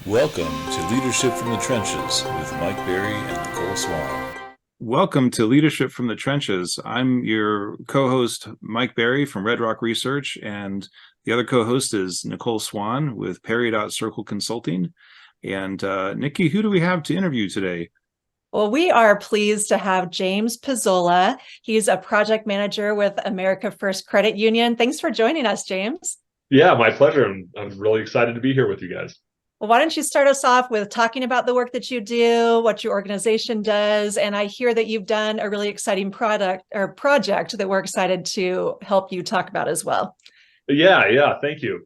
Welcome to Leadership from the Trenches with Mike Berry and Nicole Swan. Welcome to Leadership from the Trenches. I'm your co-host, Mike Berry from Red Rock Research, and the other co-host is Nicole Swan with Perry Circle Consulting. And Nikki, who do we have to interview today? Well, we are pleased to have James Pizzola. He's a project manager with America First Credit Union. Thanks for joining us, James. Yeah, my pleasure. I'm really excited to be here with you guys. Well, why don't you start us off with talking about the work that you do, what your organization does, and I hear that you've done a really exciting product or project that we're excited to help you talk about as well. Yeah, thank you.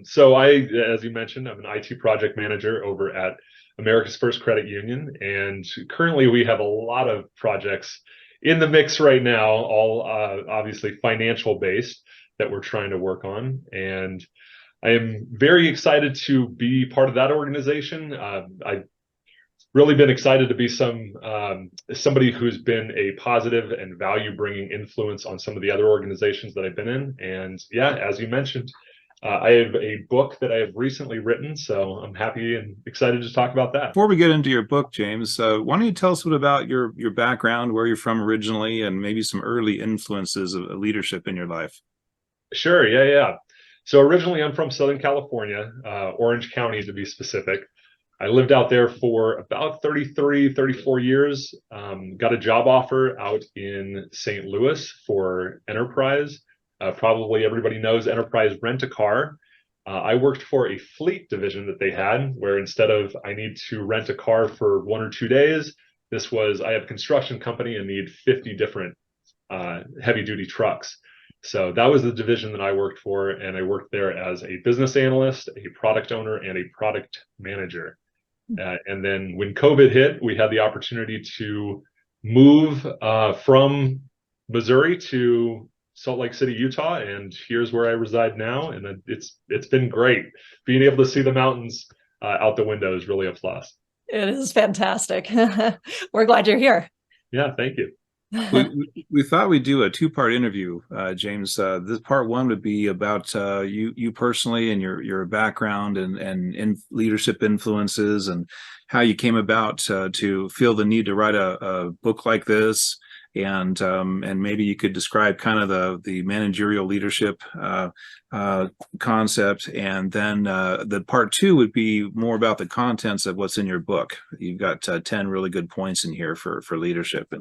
So as you mentioned, I'm an IT project manager over at America's First Credit Union, and currently we have a lot of projects in the mix right now, all obviously financial based that we're trying to work on. And I am very excited to be part of that organization. I've really been excited to be somebody who's been a positive and value-bringing influence on some of the other organizations that I've been in. And yeah, as you mentioned, I have a book that I have recently written, so I'm happy and excited to talk about that. Before we get into your book, James, why don't you tell us a bit about your background, where you're from originally, and maybe some early influences of leadership in your life? Sure, yeah. So originally I'm from Southern California, Orange County to be specific. I lived out there for about 34 years, got a job offer out in St. Louis for Enterprise. Probably everybody knows Enterprise Rent-A-Car. I worked for a fleet division that they had, where instead of I need to rent a car for 1 or 2 days, this was I have a construction company and need 50 different heavy duty trucks. So that was the division that I worked for, and I worked there as a business analyst, a product owner, and a product manager. And then when COVID hit, we had the opportunity to move from Missouri to Salt Lake City, Utah, and here's where I reside now. And it's been great. Being able to see the mountains out the window is really a plus. It is fantastic. We're glad you're here. Yeah, thank you. We thought we'd do a two-part interview, James. This part one would be about you personally and your background and in leadership influences and how you came about to feel the need to write a book like this, and maybe you could describe kind of the managerial leadership concept, and then the part two would be more about the contents of what's in your book. You've got 10 really good points in here for leadership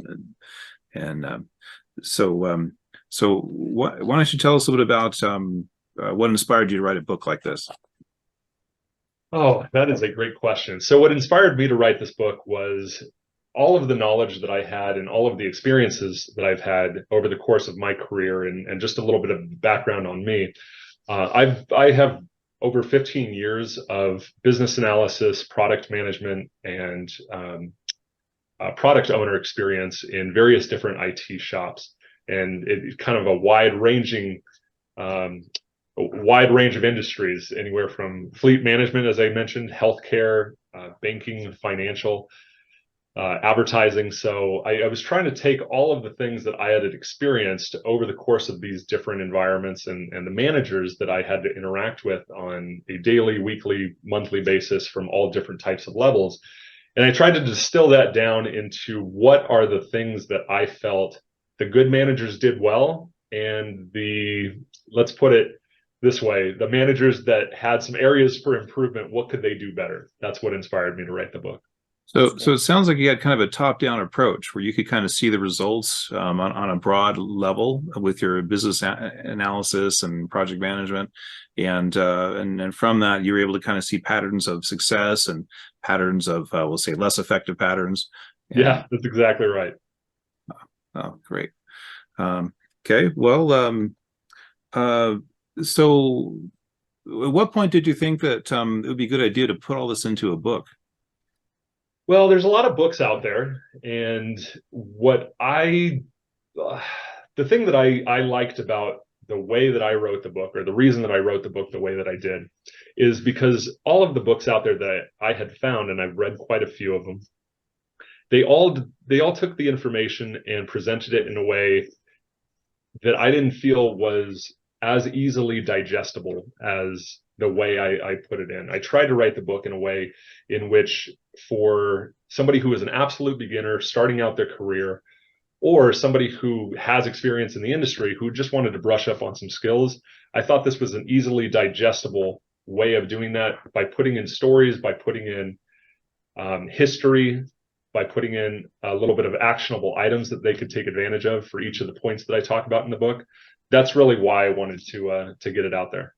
so why don't you tell us a little bit about what inspired you to write a book like this? Oh, that is a great question. So what inspired me to write this book was all of the knowledge that I had and all of the experiences that I've had over the course of my career, and just a little bit of background on me. I have over 15 years of business analysis, product management, and product owner experience in various different IT shops, and it's kind of a wide range of industries, anywhere from fleet management, as I mentioned, healthcare, banking, financial, advertising. So I was trying to take all of the things that I had experienced over the course of these different environments and the managers that I had to interact with on a daily, weekly, monthly basis from all different types of levels. And I tried to distill that down into what are the things that I felt the good managers did well, and let's put it this way, the managers that had some areas for improvement, what could they do better? That's what inspired me to write the book. So it sounds like you had kind of a top-down approach where you could kind of see the results on a broad level with your business analysis and project management, and from that you were able to kind of see patterns of success and patterns of we'll say less effective patterns. Yeah, that's exactly right. Oh, great. Okay, well, so at what point did you think that it would be a good idea to put all this into a book? Well, there's a lot of books out there, and the thing that I liked about the way that I wrote the book, or the reason that I wrote the book the way that I did, is because all of the books out there that I had found, and I've read quite a few of them, they all took the information and presented it in a way that I didn't feel was as easily digestible as the way I put it in. I tried to write the book in a way in which, for somebody who is an absolute beginner starting out their career, or somebody who has experience in the industry who just wanted to brush up on some skills, I thought this was an easily digestible way of doing that, by putting in stories, by putting in history, by putting in a little bit of actionable items that they could take advantage of for each of the points that I talk about in the book. That's really why I wanted to get it out there.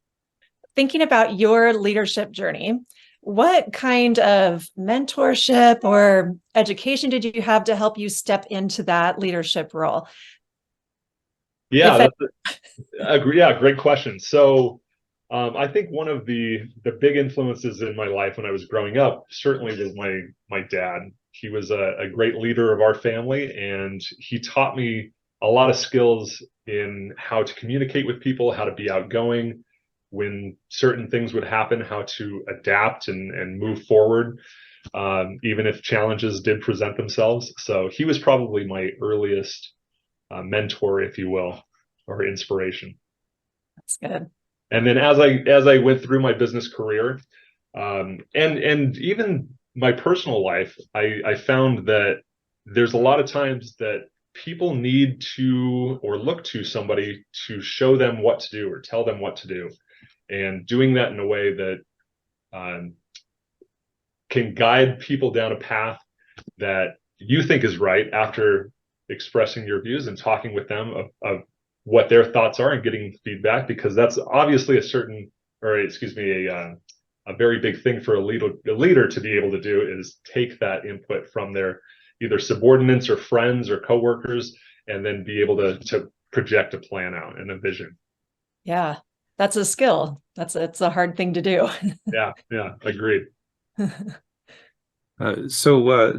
Thinking about your leadership journey, what kind of mentorship or education did you have to help you step into that leadership role? Yeah, great question. So I think one of the big influences in my life when I was growing up certainly was my dad. He was a great leader of our family, and he taught me a lot of skills in how to communicate with people, how to be outgoing when certain things would happen, how to adapt and move forward, even if challenges did present themselves. So he was probably my earliest mentor, if you will, or inspiration. That's good. And then as I went through my business career, and even my personal life, I found that there's a lot of times that people need to, or look to somebody to show them what to do or tell them what to do, and doing that in a way that can guide people down a path that you think is right after expressing your views and talking with them of what their thoughts are and getting feedback, because that's obviously a very big thing for a leader to be able to do, is take that input from their either subordinates or friends or coworkers, and then be able to project a plan out and a vision. Yeah, that's a skill. It's a hard thing to do. Yeah, agreed.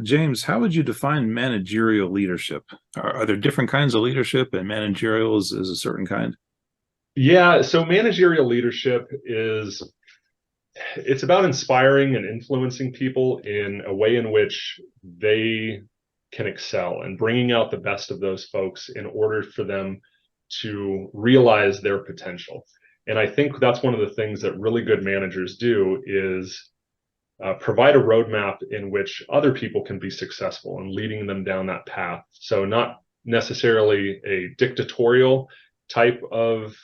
James, how would you define managerial leadership? Are there different kinds of leadership, and managerial is a certain kind? Yeah, so managerial leadership it's about inspiring and influencing people in a way in which they can excel, and bringing out the best of those folks in order for them to realize their potential. And I think that's one of the things that really good managers do, is provide a roadmap in which other people can be successful, and leading them down that path. So not necessarily a dictatorial type of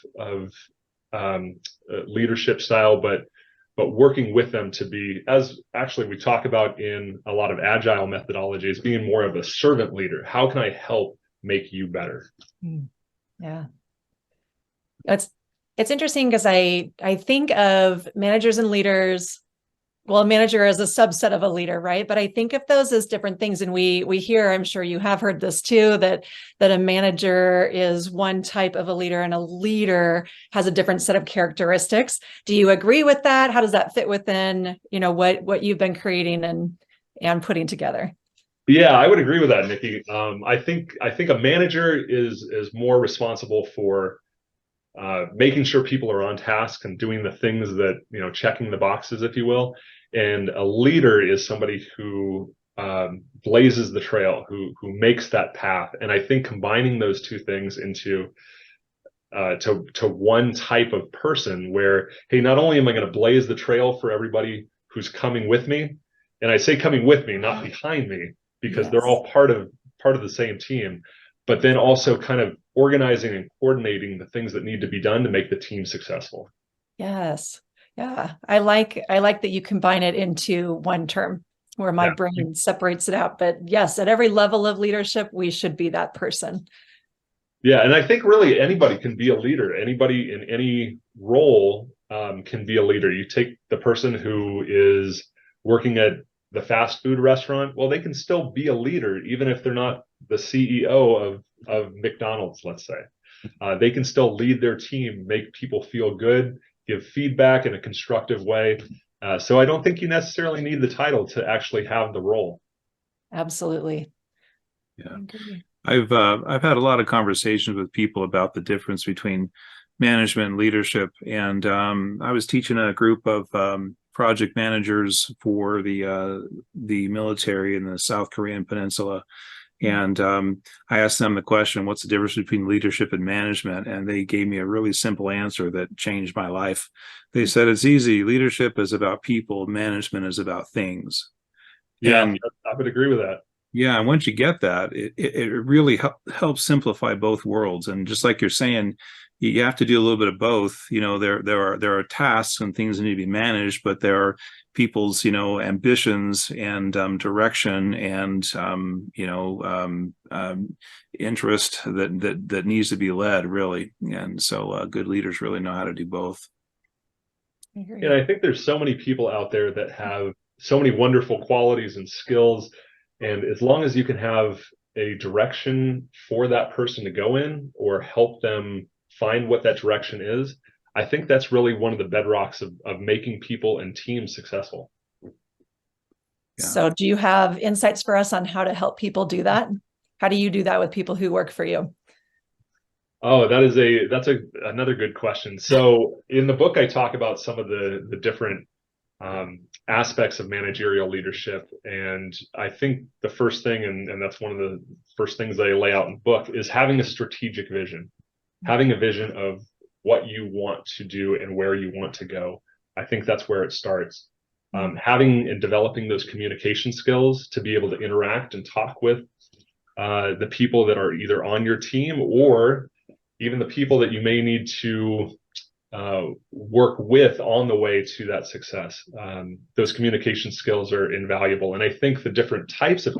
leadership style, but working with them to be, as actually we talk about in a lot of agile methodologies, being more of a servant leader. How can I help make you better? Yeah. It's interesting, because I think of managers and leaders. Well, a manager is a subset of a leader, right? But I think of those as different things. And we hear, I'm sure you have heard this too, that a manager is one type of a leader, and a leader has a different set of characteristics. Do you agree with that? How does that fit within, what you've been creating and putting together? Yeah, I would agree with that, Nikki. I think a manager is more responsible for making sure people are on task and doing the things that, checking the boxes, if you will. And a leader is somebody who blazes the trail, who makes that path. And I think combining those two things into to one type of person, where, hey, not only am I going to blaze the trail for everybody who's coming with me, and I say coming with me, not behind me, because they're all part of the same team, but then also kind of organizing and coordinating the things that need to be done to make the team successful. Yes. Yeah. I like that you combine it into one term, where my brain separates it out. But yes, at every level of leadership, we should be that person. Yeah. And I think really anybody can be a leader. Anybody in any role can be a leader. You take the person who is working at the fast food restaurant, well, they can still be a leader, even if they're not the CEO of McDonald's, let's say. They can still lead their team, make people feel good, give feedback in a constructive way. So I don't think you necessarily need the title to actually have the role. Absolutely. Yeah. I've had a lot of conversations with people about the difference between management and leadership. And I was teaching a group of project managers for the military in the South Korean peninsula. And I asked them the question, what's the difference between leadership and management? And they gave me a really simple answer that changed my life. They said, it's easy. Leadership is about people. Management is about things. Yeah, And I would agree with that. yeah, and once you get that, it really helps simplify both worlds. And just like you're saying, you have to do a little bit of both. There are tasks and things that need to be managed, but there are people's ambitions and direction and interest that needs to be led, really. And so good leaders really know how to do both. And I think there's so many people out there that have so many wonderful qualities and skills. And as long as you can have a direction for that person to go in or help them find what that direction is, I think that's really one of the bedrocks of making people and teams successful. Yeah. So do you have insights for us on how to help people do that? How do you do that with people who work for you? Oh, that's another good question. So in the book, I talk about some of the different aspects of managerial leadership. And I think the first thing, and that's one of the first things I lay out in the book, is having a strategic vision, having a vision of what you want to do and where you want to go. I think that's where it starts. Having and developing those communication skills to be able to interact and talk with the people that are either on your team or even the people that you may need to work with on the way to that success. Those communication skills are invaluable. And I think the different types of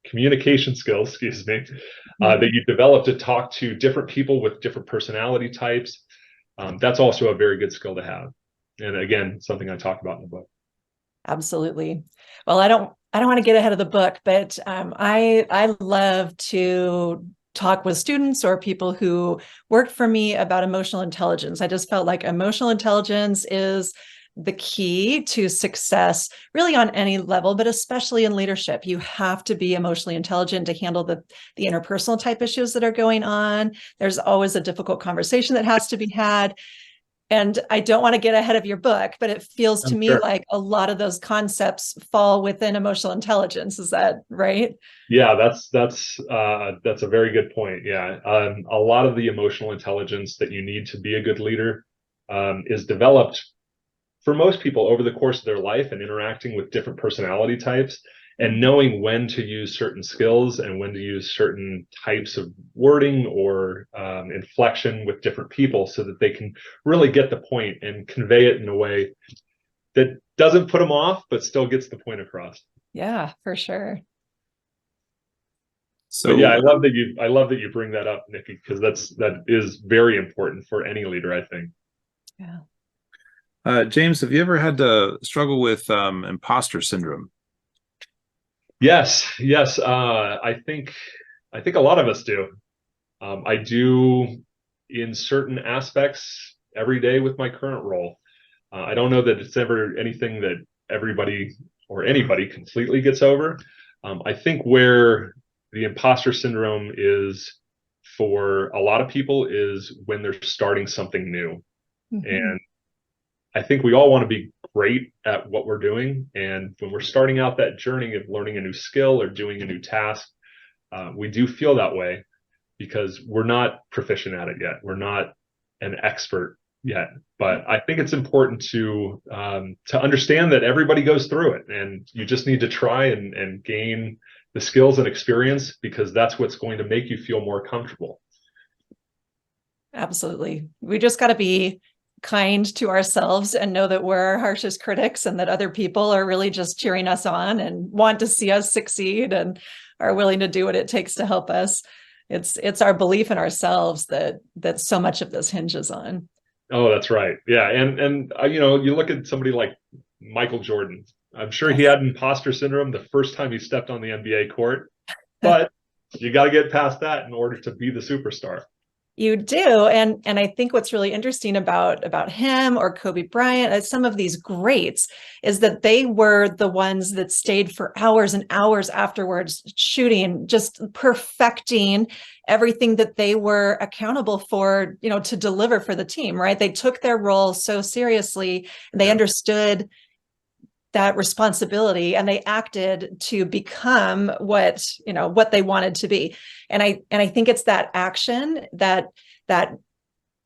communication skills, that you develop to talk to different people with different personality types, that's also a very good skill to have. And again, something I talk about in the book. Absolutely. Well, I don't want to get ahead of the book, but I love to talk with students or people who work for me about emotional intelligence. I just felt like emotional intelligence is the key to success really on any level, but especially in leadership. You have to be emotionally intelligent to handle the interpersonal type issues that are going on. There's always a difficult conversation that has to be had. And I don't want to get ahead of your book, but it feels to me like a lot of those concepts fall within emotional intelligence. Is that right? Yeah, that's a very good point. Yeah, a lot of the emotional intelligence that you need to be a good leader is developed for most people over the course of their life and interacting with different personality types and knowing when to use certain skills and when to use certain types of wording or inflection with different people so that they can really get the point and convey it in a way that doesn't put them off, but still gets the point across. Yeah, for sure. So yeah, I love that you bring that up, Nikki, because that is very important for any leader, I think. Yeah. James, have you ever had to struggle with imposter syndrome? Yes. I think a lot of us do. I do in certain aspects every day with my current role. I don't know that it's ever anything that everybody or anybody completely gets over. I think where the imposter syndrome is for a lot of people is when they're starting something new. And I think we all want to be great at what we're doing. And when we're starting out that journey of learning a new skill or doing a new task, we do feel that way because we're not proficient at it yet. We're not an expert yet. But I think it's important to understand that everybody goes through it, and you just need to try and gain the skills and experience because that's what's going to make you feel more comfortable. Absolutely. We just got to be kind to ourselves and know that we're our harshest critics and that other people are really just cheering us on and want to see us succeed and are willing to do what it takes to help us. It's our belief in ourselves that so much of this hinges on. Oh, that's right. Yeah. And you look at somebody like Michael Jordan. I'm sure he had imposter syndrome the first time he stepped on the NBA court, but you got to get past that in order to be the superstar. You do. And I think what's really interesting about him or Kobe Bryant, some of these greats, is that they were the ones that stayed for hours and hours afterwards, shooting, just perfecting everything that they were accountable for, to deliver for the team, right? They took their role so seriously. They understood responsibility, and they acted to become what they wanted to be. And I think it's that action, that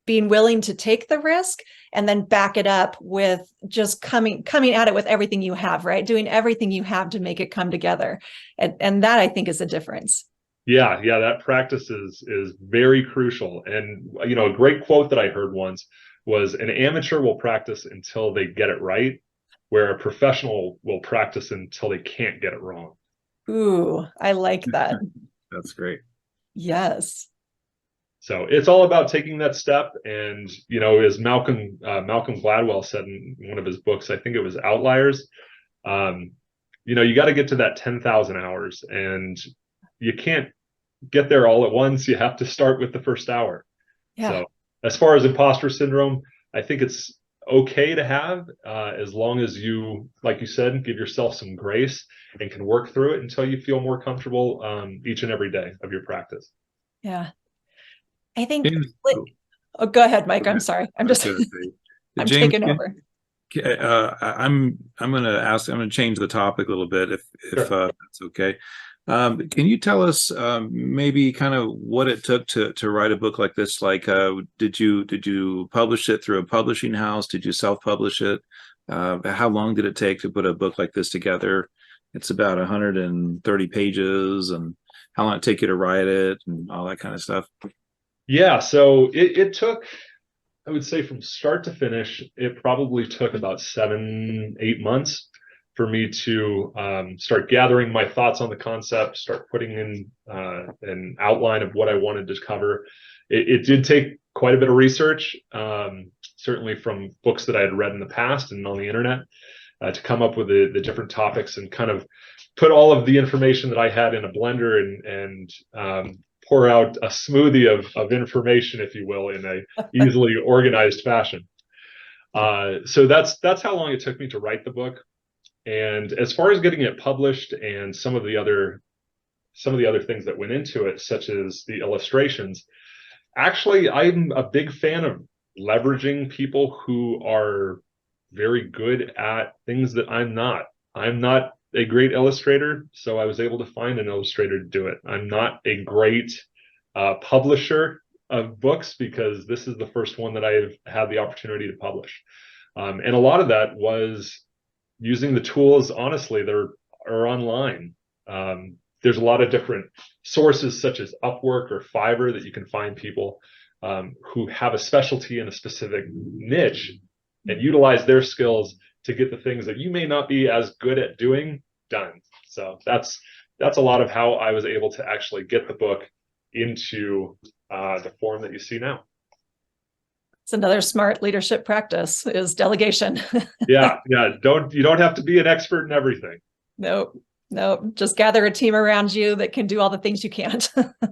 being willing to take the risk and then back it up with just coming at it with everything you have, right? Doing everything you have to make it come together. And that, I think, is a difference. Yeah, that practice is very crucial. And a great quote that I heard once was, an amateur will practice until they get it right, where a professional will practice until they can't get it wrong. Ooh, I like that. That's great. Yes. So it's all about taking that step. And, as Malcolm Gladwell said in one of his books, I think it was Outliers, you got to get to that 10,000 hours, and you can't get there all at once. You have to start with the first hour. Yeah. So as far as imposter syndrome, I think it's okay to have, as long as you, like you said, give yourself some grace and can work through it until you feel more comfortable each and every day of your practice. Yeah. I think, James, oh, go ahead, Mike. I'm sorry. I'm just, I'm James, taking over. I'm going to change the topic a little bit if Sure. that's okay. Can you tell us maybe kind of what it took to write a book like this? Like, did you publish it through a publishing house? Did you self-publish it? How long did it take to put a book like this together? It's about 130 pages, and how long did it take you to write it and all that kind of stuff? Yeah, so it took, I would say, from start to finish, it probably took about 7-8 months for me to start gathering my thoughts on the concept, start putting in an outline of what I wanted to cover. It did take quite a bit of research, certainly from books that I had read in the past and on the internet, to come up with the different topics and kind of put all of the information that I had in a blender and pour out a smoothie of information, if you will, in a easily organized fashion. So that's how long it took me to write the book. And as far as getting it published and some of the other things that went into it, such as the illustrations, actually, I'm a big fan of leveraging people who are very good at things that I'm not. I'm not a great illustrator, so I was able to find an illustrator to do it. I'm not a great publisher of books, because this is the first one that I've had the opportunity to publish. And a lot of that was using the tools, honestly, that are online. There's a lot of different sources, such as Upwork or Fiverr, that you can find people who have a specialty in a specific niche and utilize their skills to get the things that you may not be as good at doing done. So that's a lot of how I was able to actually get the book into the form that you see now. It's another smart leadership practice, is delegation. Yeah. You don't have to be an expert in everything. Nope. Just gather a team around you that can do all the things you can't.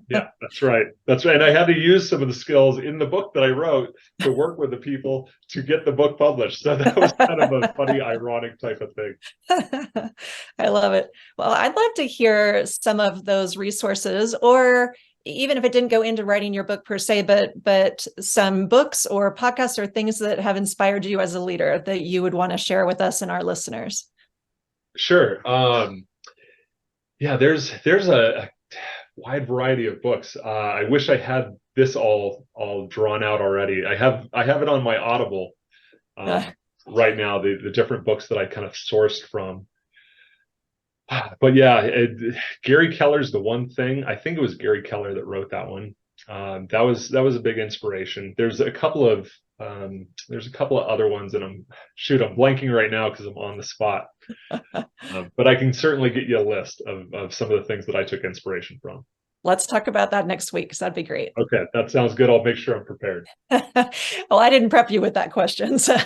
Yeah, that's right. And I had to use some of the skills in the book that I wrote to work with the people to get the book published. So that was kind of a funny, ironic type of thing. I love it. Well, I'd love to hear some of those resources, or even if it didn't go into writing your book per se, but some books or podcasts or things that have inspired you as a leader that you would want to share with us and our listeners. Sure. Yeah, there's a wide variety of books. I wish I had this all drawn out already. I have it on my Audible right now, the different books that I kind of sourced from. But yeah, Gary Keller's the one thing. I think it was Gary Keller that wrote that one. That was a big inspiration. There's a couple of other ones, and I'm blanking right now because I'm on the spot. But I can certainly get you a list of some of the things that I took inspiration from. Let's talk about that next week, because that'd be great. Okay, that sounds good. I'll make sure I'm prepared. Well, I didn't prep you with that question, so.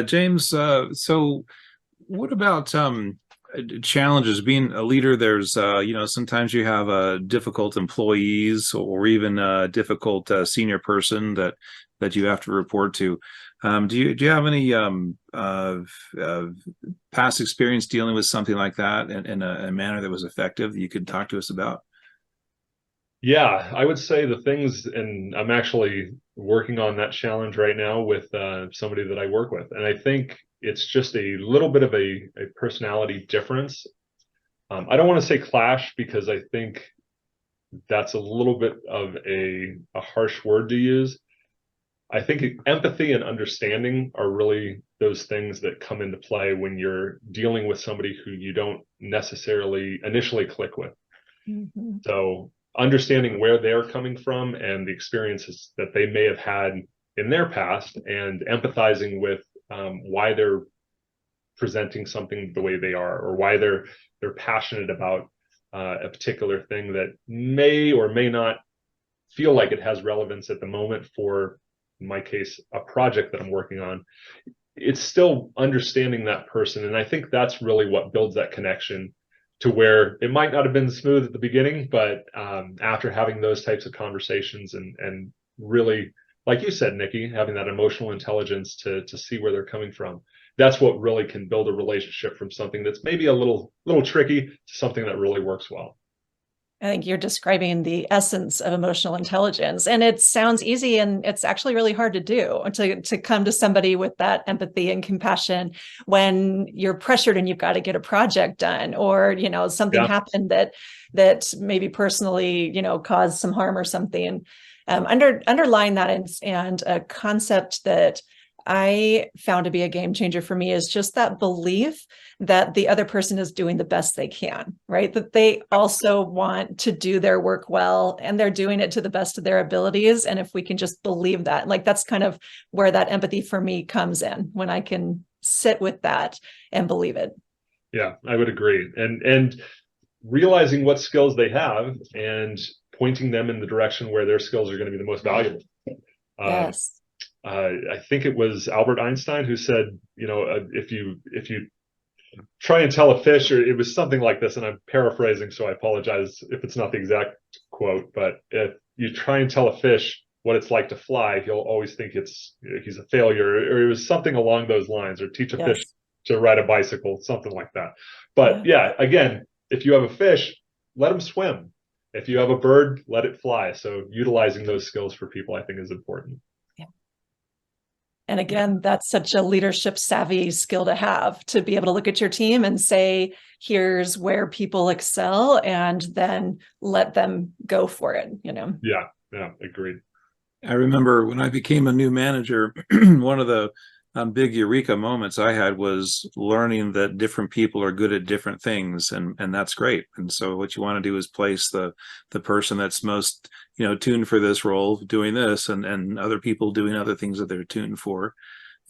James, so what about challenges being a leader? There's sometimes you have difficult employees, or even a difficult senior person that you have to report to. Do you have any past experience dealing with something like that in a manner that was effective that you could talk to us about? Yeah, I would say the things, and I'm actually working on that challenge right now with somebody that I work with. And I think it's just a little bit of a personality difference. I don't want to say clash because I think that's a little bit of a harsh word to use. I think empathy and understanding are really those things that come into play when you're dealing with somebody who you don't necessarily initially click with. Mhm. So understanding where they're coming from and the experiences that they may have had in their past, and empathizing with why they're presenting something the way they are, or why they're passionate about a particular thing that may or may not feel like it has relevance at the moment for, in my case, a project that I'm working on. It's still understanding that person. And I think that's really what builds that connection, to where it might not have been smooth at the beginning, but after having those types of conversations and really, like you said, Nikki, having that emotional intelligence to see where they're coming from, that's what really can build a relationship from something that's maybe a little tricky to something that really works well. I think you're describing the essence of emotional intelligence. And it sounds easy, and it's actually really hard to do, to come to somebody with that empathy and compassion when you're pressured and you've got to get a project done, or, something Yeah. happened that maybe personally, caused some harm or something. Underlying that, and a concept that I found to be a game changer for me is just that belief that the other person is doing the best they can, right? That they also want to do their work well, and they're doing it to the best of their abilities. And if we can just believe that, like, that's kind of where that empathy for me comes in, when I can sit with that and believe it. Yeah, I would agree. And realizing what skills they have and pointing them in the direction where their skills are going to be the most valuable. Yes. I think it was Albert Einstein who said, if you try and tell a fish, or it was something like this, and I'm paraphrasing, so I apologize if it's not the exact quote, but if you try and tell a fish what it's like to fly, he'll always think he's a failure, or it was something along those lines, or teach a fish Yes. to ride a bicycle, something like that. But Yeah. again, if you have a fish, let him swim. If you have a bird, let it fly. So utilizing those skills for people, I think, is important. And again, that's such a leadership savvy skill to have, to be able to look at your team and say, here's where people excel, and then let them go for it, Yeah, agreed. I remember when I became a new manager, one of the big eureka moments I had was learning that different people are good at different things, and that's great. And so what you want to do is place the person that's most tuned for this role doing this, and other people doing other things that they're tuned for.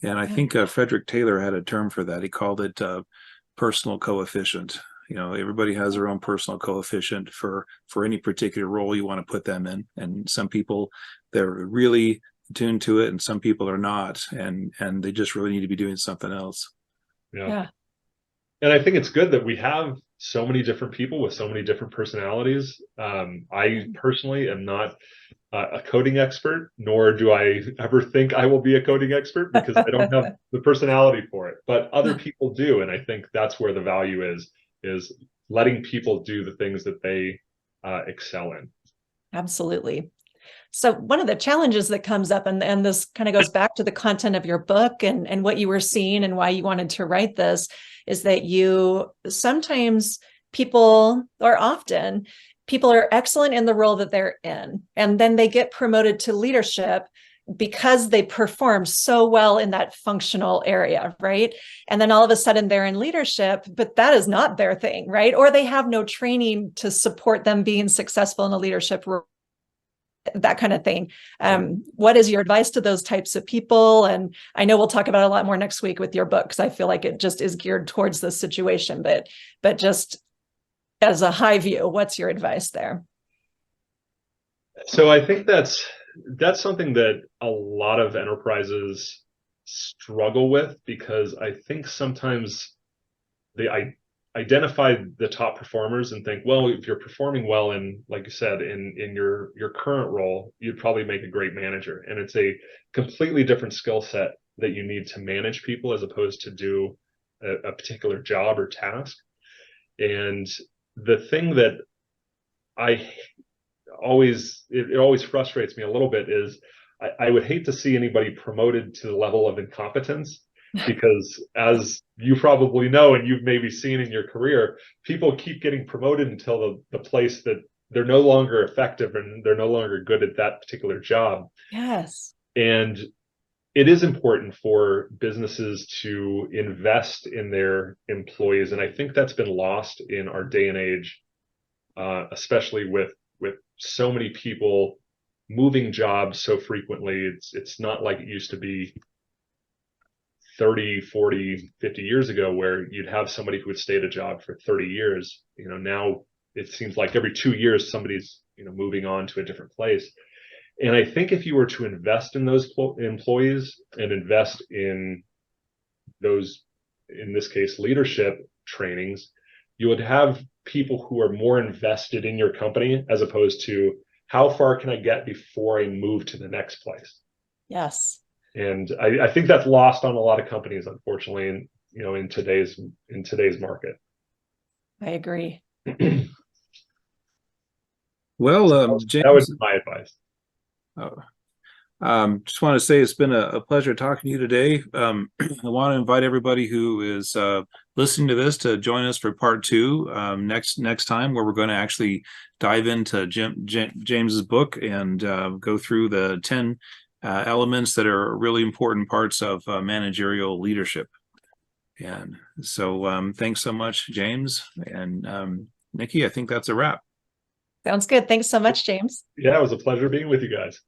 And I think Frederick Taylor had a term for that. He called it personal coefficient. Everybody has their own personal coefficient for any particular role you want to put them in, and some people, they're really tuned to it, and some people are not, and they just really need to be doing something else. Yeah. And I think it's good that we have so many different people with so many different personalities. I personally am not a coding expert, nor do I ever think I will be a coding expert, because I don't have the personality for it, but other people do. And I think that's where the value is letting people do the things that they excel in. Absolutely. So one of the challenges that comes up, and this kind of goes back to the content of your book and what you were seeing and why you wanted to write this, is that often people are excellent in the role that they're in, and then they get promoted to leadership because they perform so well in that functional area, right? And then all of a sudden they're in leadership, but that is not their thing, right? Or they have no training to support them being successful in a leadership role, that kind of thing. What is your advice to those types of people? And I know we'll talk about it a lot more next week with your book, because I feel like it just is geared towards this situation, but just as a high view, what's your advice there? So I think that's something that a lot of enterprises struggle with, because I think sometimes they identify the top performers and think, well, if you're performing well in, like you said, in your current role, you'd probably make a great manager. And it's a completely different skill set that you need to manage people, as opposed to do a particular job or task. And the thing that I it always frustrates me a little bit is I would hate to see anybody promoted to the level of incompetence, because as you probably know, and you've maybe seen in your career, people keep getting promoted until the place that they're no longer effective and they're no longer good at that particular job. Yes. And it is important for businesses to invest in their employees. And I think that's been lost in our day and age, especially with so many people moving jobs so frequently. It's not like it used to be 30, 40, 50 years ago, where you'd have somebody who would stay at a job for 30 years. Now it seems like every 2 years somebody's moving on to a different place. And I think if you were to invest in those employees and invest in those, in this case, leadership trainings, you would have people who are more invested in your company, as opposed to how far can I get before I move to the next place. Yes. And I think that's lost on a lot of companies, unfortunately, in today's market. I agree. Well, James, that would be my advice. Just want to say it's been a pleasure talking to you today. I want to invite everybody who is listening to this to join us for part 2 next time, where we're going to actually dive into James's book and go through the 10 elements that are really important parts of managerial leadership. And so thanks so much, James. And Nikki, I think that's a wrap. Sounds good. Thanks so much, James. Yeah, it was a pleasure being with you guys.